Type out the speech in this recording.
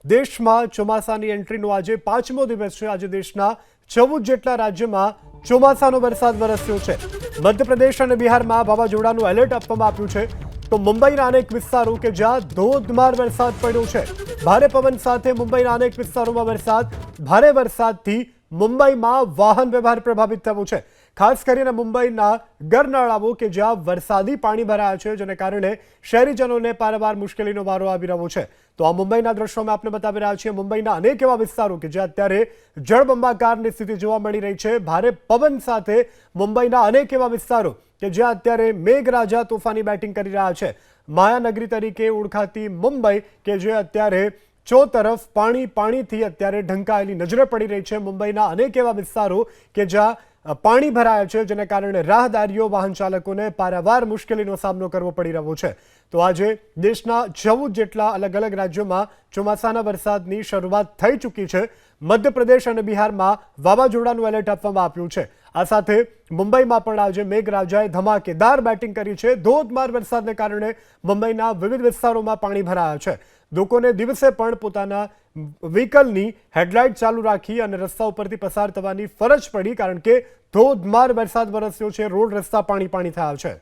દેશમાં ચોમાસાની એન્ટ્રીનો આજે 5મો દિવસ છે। આજે દેશના 14 જેટલા રાજ્યોમાં ચોમાસાનો વરસાદ વરસ્યો છે। મધ્યપ્રદેશ અને બિહારમાં વાવાઝોડાનું એલર્ટ આપવામાં આવ્યું છે। તો મુંબઈના અનેક વિસ્તારો કે જ્યાં ધોધમાર વરસાદ પડ્યો છે। ભારે પવન સાથે મુંબઈના અનેક વિસ્તારોમાં વરસાદ। ભારે વરસાદથી મુંબઈમાં વાહન વ્યવહાર પ્રભાવિત થયો છે। ખાસ કરીને મુંબઈના ગરનાળાઓ કે જ્યાં વરસાદી પાણી ભરાયા છે, જેને કારણે શહેરીજનોને પારાવાર મુશ્કેલીનો વારો આવી રહ્યો છે। તો આ મુંબઈના દ્રશ્યોમાં આપણે બતાવી રહ્યા છીએ। મુંબઈના અનેક એવા વિસ્તારો કે જ્યાં અત્યારે જળબંબાકારની સ્થિતિ જોવા મળી રહી છે। ભારે પવન સાથે મુંબઈના અનેક એવા વિસ્તારો કે જ્યાં અત્યારે મેઘરાજા તોફાની બેટિંગ કરી રહ્યા છે। માયાનગરી તરીકે ઓળખાતી મુંબઈ કે જે અત્યારે ચોતરફ પાણીથી અત્યારે ઢંકાયેલી નજરે પડી રહી છે। મુંબઈના અનેક એવા વિસ્તારો કે જ્યાં પાણી ભરાયા છે, જેને કારણે રાહદારીઓ વાહન ચાલકોને પારાવાર મુશ્કેલીનો સામનો કરવો પડી રહ્યો છે। તો આજે દેશના 14 જેટલા અલગ અલગ રાજ્યોમાં ચોમાસાના વરસાદની શરૂઆત થઈ ચૂકી છે। મધ્યપ્રદેશ અને બિહારમાં વાવાઝોડાનું એલર્ટ આપવામાં આવ્યું છે। આ સાથે મુંબઈમાં પણ આજે મેઘરાજાએ ધમાકેદાર બેટિંગ કરી છે। ધોધમાર વરસાદને કારણે મુંબઈના વિવિધ વિસ્તારોમાં પાણી ભરાયા છે। લોકોને દિવસે પણ પોતાના વ્હીકલની હેડલાઇટ ચાલુ રાખી અને રસ્તા ઉપરથી પસાર થવાની ફરજ પડી, કારણ કે ધોધમાર વરસાદ વરસ્યો છે। રોડ રસ્તા પાણી થયા છે।